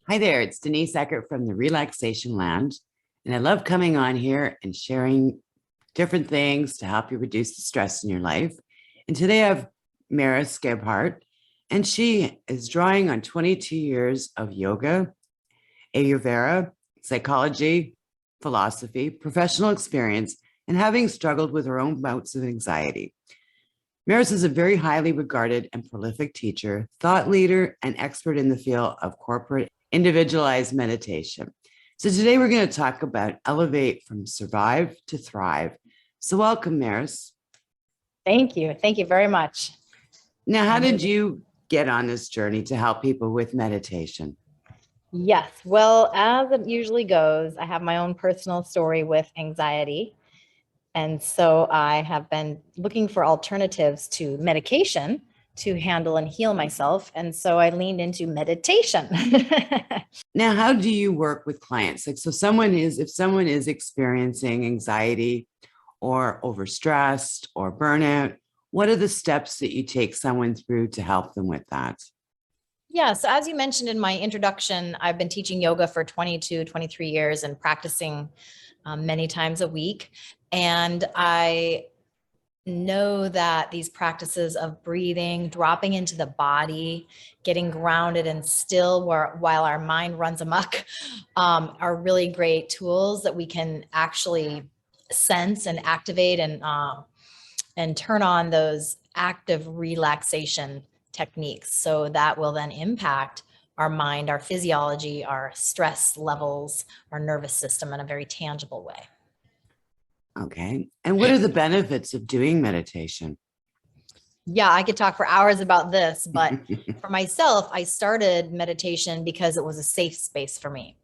Hi there, it's Denise Eckert from the Relaxation Lounge, and I love coming on here and sharing different things to help you reduce the stress in your life. And today I have Meris Gebhardt, and she is drawing on 22 years of yoga, Ayurveda, psychology, philosophy, professional experience, and having struggled with her own bouts of anxiety. Meris is a very highly regarded and prolific teacher, thought leader, and expert in the field of corporate individualized meditation. So today we're going to talk about elevate from survive to thrive. So welcome, Meris. Thank you. Thank you very much. Now, how did you get on this journey to help people with meditation? Yes. Well, as it usually goes, I have my own personal story with anxiety. And so I have been looking for alternatives to medication to handle and heal myself. And so I leaned into meditation. Now, how do you work with clients? Like, so if someone is experiencing anxiety or overstressed or burnout, what are the steps that you take someone through to help them with that? Yeah. So as you mentioned in my introduction, I've been teaching yoga for 22, 23 years and practicing many times a week. And I know that these practices of breathing, dropping into the body, getting grounded and still while our mind runs amok, are really great tools that we can actually sense and activate and turn on those active relaxation techniques. So that will then impact our mind, our physiology, our stress levels, our nervous system in a very tangible way. Okay. And what are the benefits of doing meditation? Yeah, I could talk for hours about this, but for myself, I started meditation because it was a safe space for me.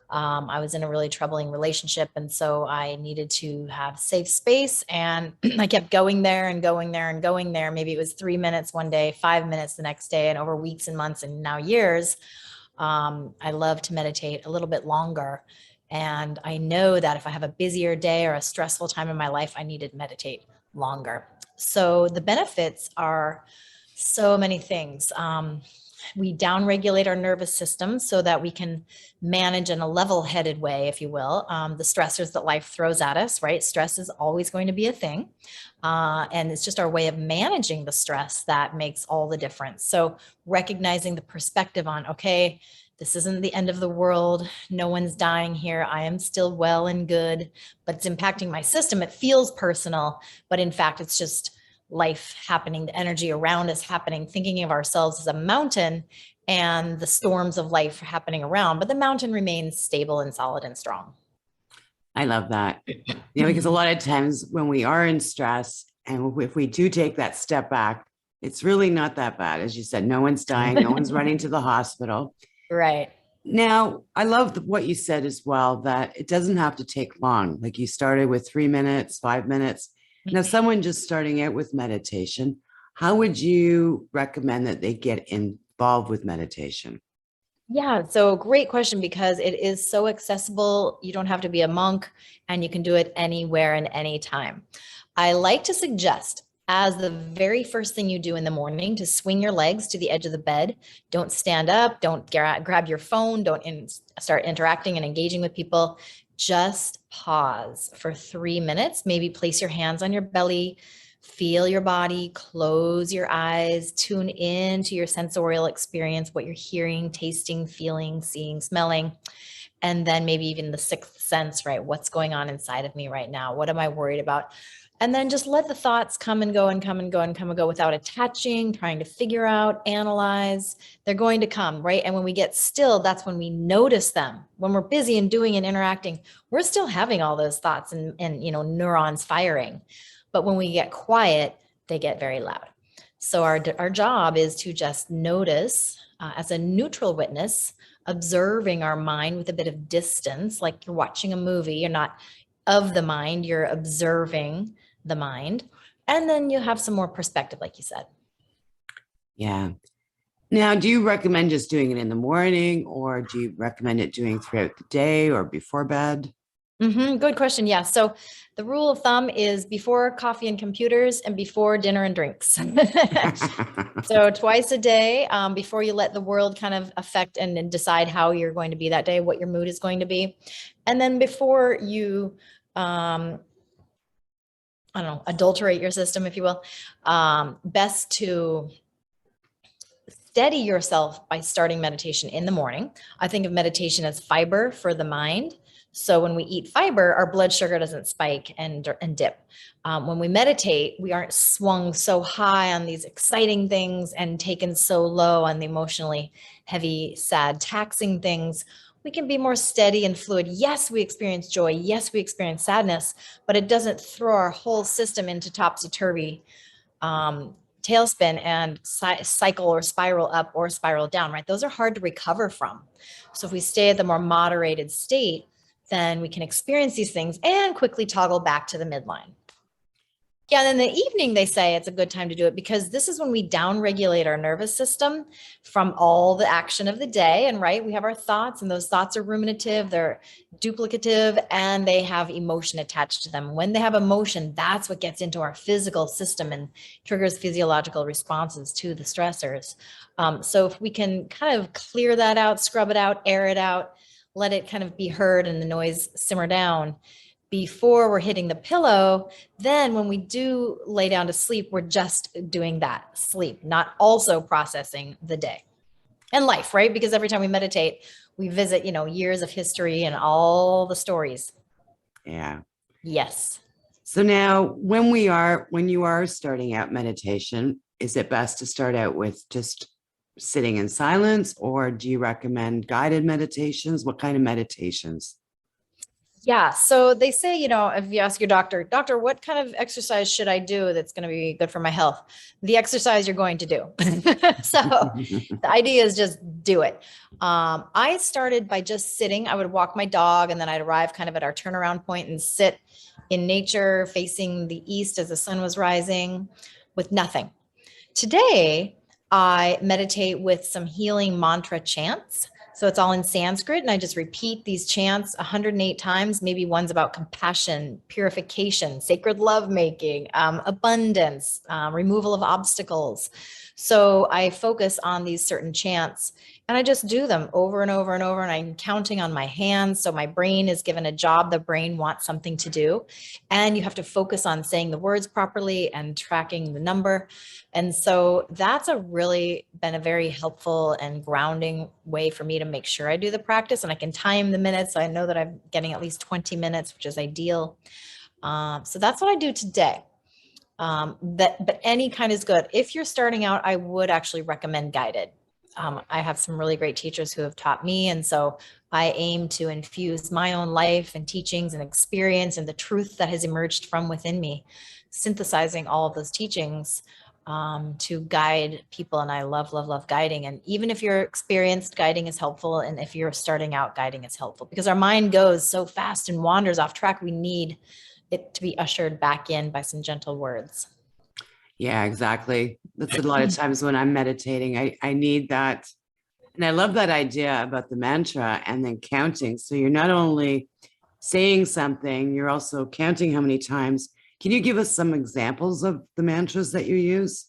I was in a really troubling relationship, and so I needed to have safe space, and I kept going there and going there and going there. Maybe it was 3 minutes one day, 5 minutes the next day, and over weeks and months and now years, I love to meditate a little bit longer. And I know that if I have a busier day or a stressful time in my life, I need to meditate longer. So the benefits are so many things. We downregulate our nervous system so that we can manage in a level-headed way, if you will, the stressors that life throws at us, right? Stress is always going to be a thing. And it's just our way of managing the stress that makes all the difference. So recognizing the perspective on, okay, this isn't the end of the world. No one's dying here. I am still well and good, but it's impacting my system. It feels personal, but in fact, it's just life happening, the energy around us happening, thinking of ourselves as a mountain and the storms of life happening around, but the mountain remains stable and solid and strong. I love that. Because a lot of times when we are in stress and if we do take that step back, it's really not that bad. As you said, no one's dying, no one's running to the hospital. Right. Now, I love what you said as well, that it doesn't have to take long. Like you started with 3 minutes, 5 minutes. Now, someone just starting out with meditation, how would you recommend that they get involved with meditation? Yeah, so great question because it is so accessible. You don't have to be a monk and you can do it anywhere and anytime. I like to suggest as the very first thing you do in the morning to swing your legs to the edge of the bed. Don't stand up, don't grab your phone, don't start interacting and engaging with people. Just pause for 3 minutes, maybe place your hands on your belly, feel your body, close your eyes, tune into your sensorial experience, what you're hearing, tasting, feeling, seeing, smelling, and then maybe even the sixth sense, right? What's going on inside of me right now? What am I worried about? And then just let the thoughts come and go and come and go and come and go without attaching, trying to figure out, analyze. They're going to come, right? And when we get still, that's when we notice them. When we're busy and doing and interacting, we're still having all those thoughts and neurons firing. But when we get quiet, they get very loud. So our job is to just notice as a neutral witness, observing our mind with a bit of distance, like you're watching a movie. You're not of the mind, you're observing the mind. And then you have some more perspective, like you said. Yeah. Now, do you recommend just doing it in the morning or do you recommend it doing throughout the day or before bed? Good question. Yeah. So the rule of thumb is before coffee and computers and before dinner and drinks. So twice a day, before you let the world kind of affect and decide how you're going to be that day, what your mood is going to be. And then before you, I don't know, adulterate your system, if you will, best to steady yourself by starting meditation in the morning. I think of meditation as fiber for the mind. So when we eat fiber, our blood sugar doesn't spike and dip. When we meditate, we aren't swung so high on these exciting things and taken so low on the emotionally heavy, sad, taxing things. We can be more steady and fluid. Yes, we experience joy. Yes, we experience sadness, but it doesn't throw our whole system into topsy-turvy tailspin and cycle or spiral up or spiral down, right? Those are hard to recover from. So if we stay at the more moderated state, then we can experience these things and quickly toggle back to the midline. Yeah, and in the evening, they say it's a good time to do it because this is when we downregulate our nervous system from all the action of the day. And right, we have our thoughts, and those thoughts are ruminative, they're duplicative, and they have emotion attached to them. When they have emotion, that's what gets into our physical system and triggers physiological responses to the stressors. So if we can kind of clear that out, scrub it out, air it out, let it kind of be heard and the noise simmer down before we're hitting the pillow, then when we do lay down to sleep, we're just doing that, sleep, not also processing the day and life, right? Because every time we meditate, we visit, years of history and all the stories. Yeah. Yes. So now when you are starting out meditation, is it best to start out with just sitting in silence, or do you recommend guided meditations? What kind of meditations? Yeah. So they say, if you ask your doctor, what kind of exercise should I do that's going to be good for my health? The exercise you're going to do. So the idea is just do it. I started by just sitting. I would walk my dog and then I'd arrive kind of at our turnaround point and sit in nature facing the east as the sun was rising with nothing. Today, I meditate with some healing mantra chants. So it's all in Sanskrit, and I just repeat these chants 108 times. Maybe one's about compassion, purification, sacred lovemaking, abundance, removal of obstacles. So I focus on these certain chants, and I just do them over and over and over, and I'm counting on my hands. So my brain is given a job. The brain wants something to do, and you have to focus on saying the words properly and tracking the number. And so that's been a very helpful and grounding way for me to make sure I do the practice, and I can time the minutes. So I know that I'm getting at least 20 minutes, which is ideal. So that's what I do today. But any kind is good. If you're starting out, I would actually recommend guided. I have some really great teachers who have taught me. And so I aim to infuse my own life and teachings and experience and the truth that has emerged from within me, synthesizing all of those teachings to guide people. And I love, love, love guiding. And even if you're experienced, guiding is helpful. And if you're starting out, guiding is helpful because our mind goes so fast and wanders off track. We need it to be ushered back in by some gentle words. Yeah, exactly. That's a lot of times when I'm meditating, I need that. And I love that idea about the mantra and then counting. So you're not only saying something, you're also counting how many times. Can you give us some examples of the mantras that you use?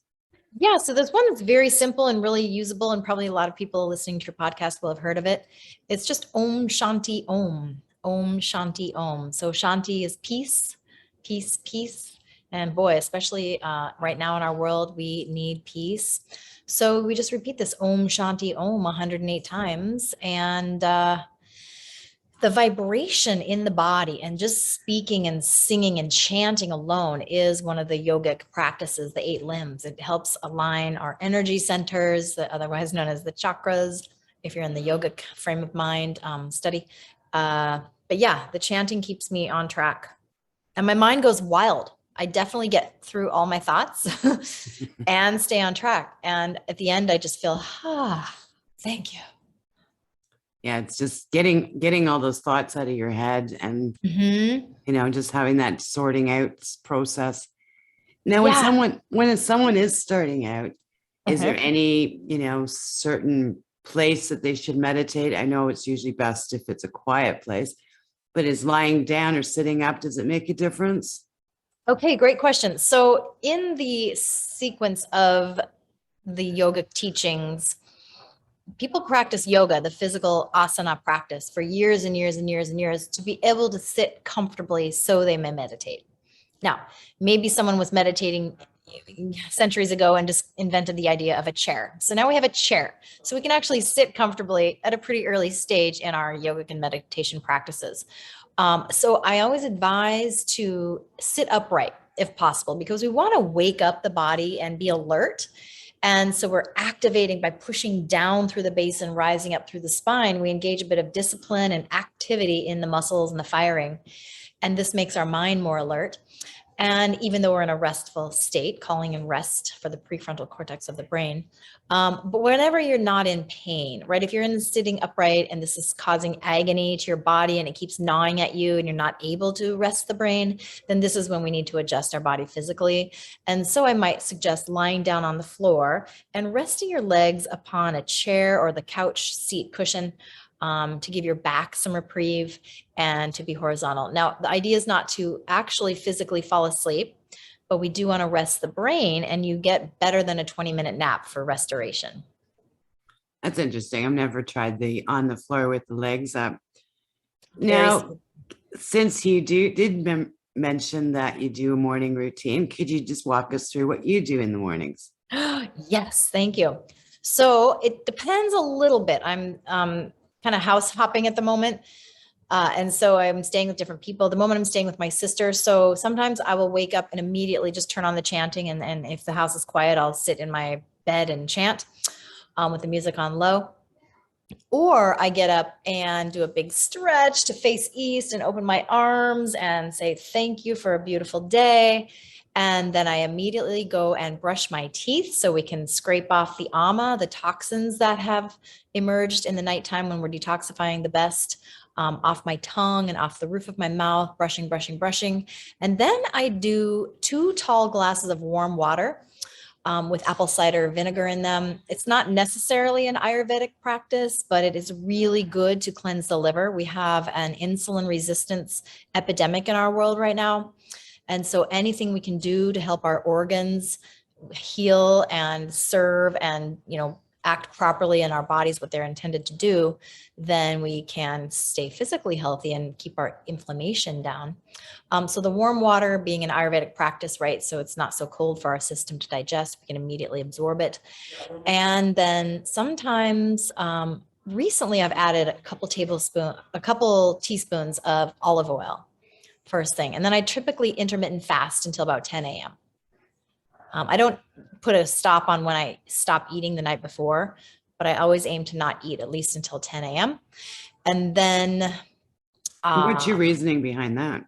Yeah, so there's one that's very simple and really usable, and probably a lot of people listening to your podcast will have heard of it. It's just Om Shanti Om, Om Shanti Om. So Shanti is peace, peace, peace. And boy, especially right now in our world, we need peace. So we just repeat this Om Shanti Om 108 times. And the vibration in the body and just speaking and singing and chanting alone is one of the yogic practices, the 8 limbs. It helps align our energy centers, otherwise known as the chakras, if you're in the yogic frame of mind study. But yeah, the chanting keeps me on track. And my mind goes wild. I definitely get through all my thoughts and stay on track. And at the end, I just feel, thank you. Yeah, it's just getting all those thoughts out of your head and, just having that sorting out process. Now, when someone is starting out, is there any, certain place that they should meditate? I know it's usually best if it's a quiet place, but is lying down or sitting up, does it make a difference? Okay, great question. So in the sequence of the yoga teachings, people practice yoga, the physical asana practice, for years and years and years and years to be able to sit comfortably so they may meditate. Now, maybe someone was meditating centuries ago and just invented the idea of a chair. So now we have a chair. So we can actually sit comfortably at a pretty early stage in our yogic and meditation practices. So I always advise to sit upright if possible, because we want to wake up the body and be alert. And so we're activating by pushing down through the base and rising up through the spine. We engage a bit of discipline and activity in the muscles and the firing. And this makes our mind more alert. And even though we're in a restful state, calling in rest for the prefrontal cortex of the brain. But whenever you're not in pain, right? If you're in sitting upright and this is causing agony to your body and it keeps gnawing at you and you're not able to rest the brain, then this is when we need to adjust our body physically. And so I might suggest lying down on the floor and resting your legs upon a chair or the couch seat cushion, to give your back some reprieve and to be horizontal. Now, the idea is not to actually physically fall asleep, but we do want to rest the brain, and you get better than a 20-minute nap for restoration. That's interesting. I've never tried the on the floor with the legs up. Now, since you did mention that you do a morning routine, could you just walk us through what you do in the mornings? Yes, thank you. So it depends a little bit. I'm kind of house hopping at the moment. And so I'm staying with different people. At the moment I'm staying with my sister. So sometimes I will wake up and immediately just turn on the chanting. And if the house is quiet, I'll sit in my bed and chant with the music on low. Or I get up and do a big stretch to face east and open my arms and say, thank you for a beautiful day. And then I immediately go and brush my teeth so we can scrape off the ama, the toxins that have emerged in the nighttime when we're detoxifying the best, off my tongue and off the roof of my mouth, brushing, brushing, brushing. And then I do 2 tall glasses of warm water with apple cider vinegar in them. It's not necessarily an Ayurvedic practice, but it is really good to cleanse the liver. We have an insulin resistance epidemic in our world right now. And so anything we can do to help our organs heal and serve and, act properly in our bodies, what they're intended to do, then we can stay physically healthy and keep our inflammation down. So the warm water being an Ayurvedic practice, right? So it's not so cold for our system to digest. We can immediately absorb it. And then sometimes, recently I've added a couple teaspoons of olive oil first thing. And then I typically intermittent fast until about 10 a.m. I don't put a stop on when I stop eating the night before, but I always aim to not eat at least until 10 a.m. And then what's your reasoning behind that?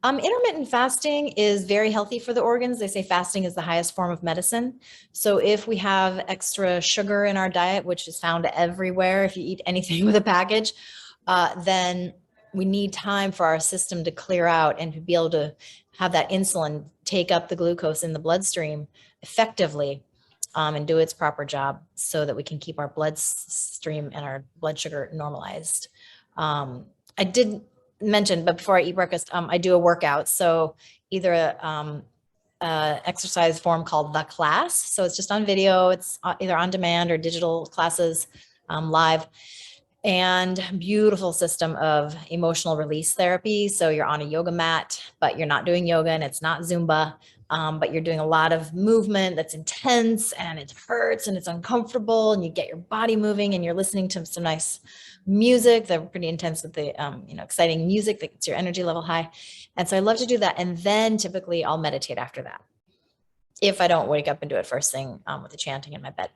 Intermittent fasting is very healthy for the organs. They say fasting is the highest form of medicine. So if we have extra sugar in our diet, which is found everywhere, if you eat anything with a package, then we need time for our system to clear out and to be able to have that insulin take up the glucose in the bloodstream effectively, and do its proper job so that we can keep our bloodstream and our blood sugar normalized. I did mention, but before I eat breakfast, I do a workout. So either a exercise form called The Class. So it's just on video. It's either on demand or digital classes, live. And beautiful system of emotional release therapy. So you're on a yoga mat, but you're not doing yoga and it's not Zumba, but you're doing a lot of movement that's intense and it hurts and it's uncomfortable and you get your body moving and you're listening to some nice music that are pretty intense with the, exciting music that gets your energy level high. And so I love to do that. And then typically I'll meditate after that, if I don't wake up and do it first thing with the chanting in my bed.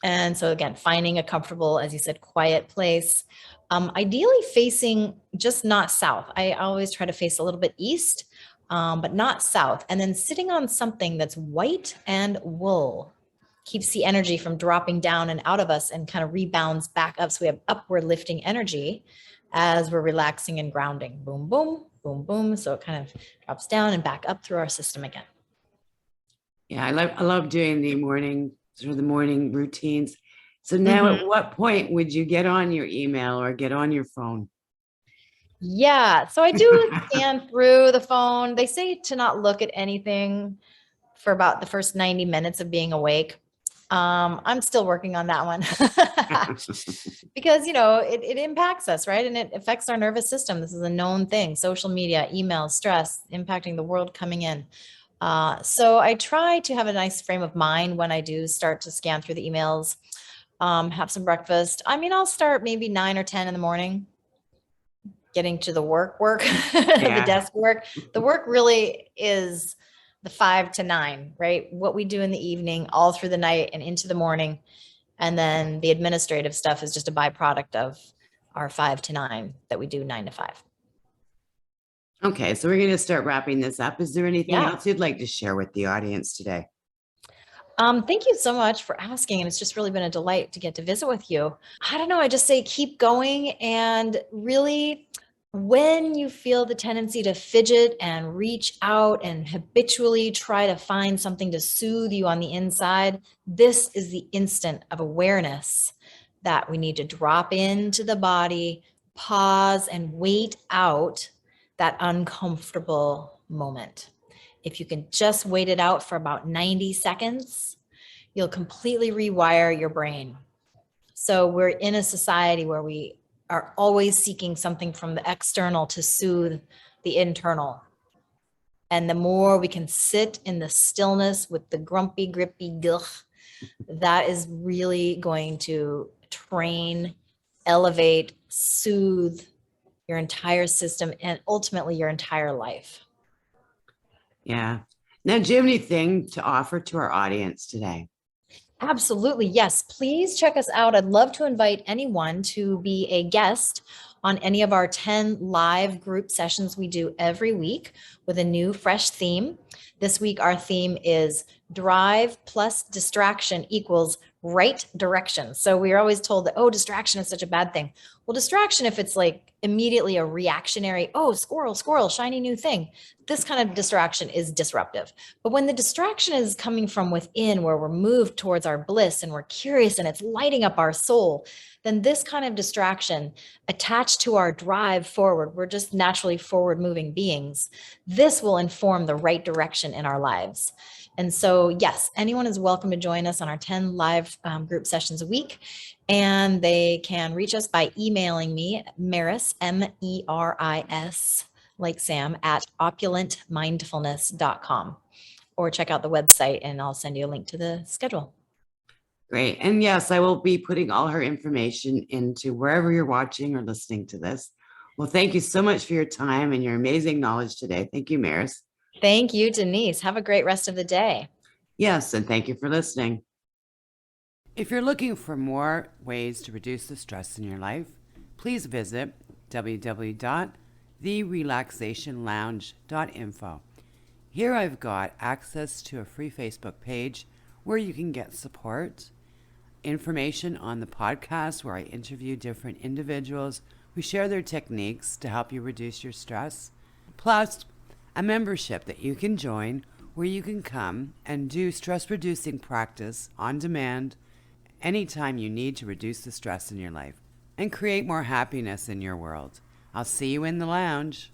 And so again, finding a comfortable, as you said, quiet place, ideally facing just not south. I always try to face a little bit east, but not south. And then sitting on something that's white and wool keeps the energy from dropping down and out of us and kind of rebounds back up. So we have upward lifting energy as we're relaxing and grounding. Boom, boom, boom, boom. So it kind of drops down and back up through our system again. Yeah, I love doing the morning routines. So now at what point would you get on your email or get on your phone? Yeah. So I do scan through the phone. They say to not look at anything for about the first 90 minutes of being awake. I'm still working on that one because, it impacts us, right? And it affects our nervous system. This is a known thing, social media, emails, stress, impacting the world coming in. So I try to have a nice frame of mind when I do start to scan through the emails, have some breakfast. I mean, I'll start maybe 9 or 10 in the morning, getting to the work, the Yeah. desk work. The work really is the 5 to 9, right? What we do in the evening, all through the night and into the morning. And then the administrative stuff is just a byproduct of our 5 to 9 that we do 9 to 5. Okay, so we're going to start wrapping this up. Is there anything Yeah. else you'd like to share with the audience today? Thank you so much for asking. And it's just really been a delight to get to visit with you. I don't know. I just say keep going. And really, when you feel the tendency to fidget and reach out and habitually try to find something to soothe you on the inside, this is the instant of awareness that we need to drop into the body, pause, and wait out that uncomfortable moment. If you can just wait it out for about 90 seconds, you'll completely rewire your brain. So we're in a society where we are always seeking something from the external to soothe the internal. And the more we can sit in the stillness with the grumpy, grippy gugh, that is really going to train, elevate, soothe your entire system and ultimately your entire life. Yeah. Now, do you have anything to offer to our audience today? Absolutely. Yes. Please check us out. I'd love to invite anyone to be a guest on any of our 10 live group sessions we do every week with a new, fresh theme. This week, our theme is drive plus distraction equals right direction. So we are always told that, oh, distraction is such a bad thing. Well, distraction, if it's like immediately a reactionary, oh, squirrel, squirrel, shiny new thing, this kind of distraction is disruptive. But when the distraction is coming from within, where we're moved towards our bliss and we're curious and it's lighting up our soul, then this kind of distraction attached to our drive forward, we're just naturally forward moving beings. This will inform the right direction in our lives. And so, yes, anyone is welcome to join us on our 10 live group sessions a week. And they can reach us by emailing me, Meris, Meris, like Sam, at opulentmindfulness.com, or check out the website and I'll send you a link to the schedule. Great. And yes, I will be putting all her information into wherever you're watching or listening to this. Well, thank you so much for your time and your amazing knowledge today. Thank you, Meris. Thank you, Denise. Have a great rest of the day. Yes, and thank you for listening. If you're looking for more ways to reduce the stress in your life, please visit www.therelaxationlounge.info. Here I've got access to a free Facebook page where you can get support, information on the podcast where I interview different individuals who share their techniques to help you reduce your stress, plus a membership that you can join where you can come and do stress reducing practice on demand anytime you need to reduce the stress in your life and create more happiness in your world. I'll see you in the lounge.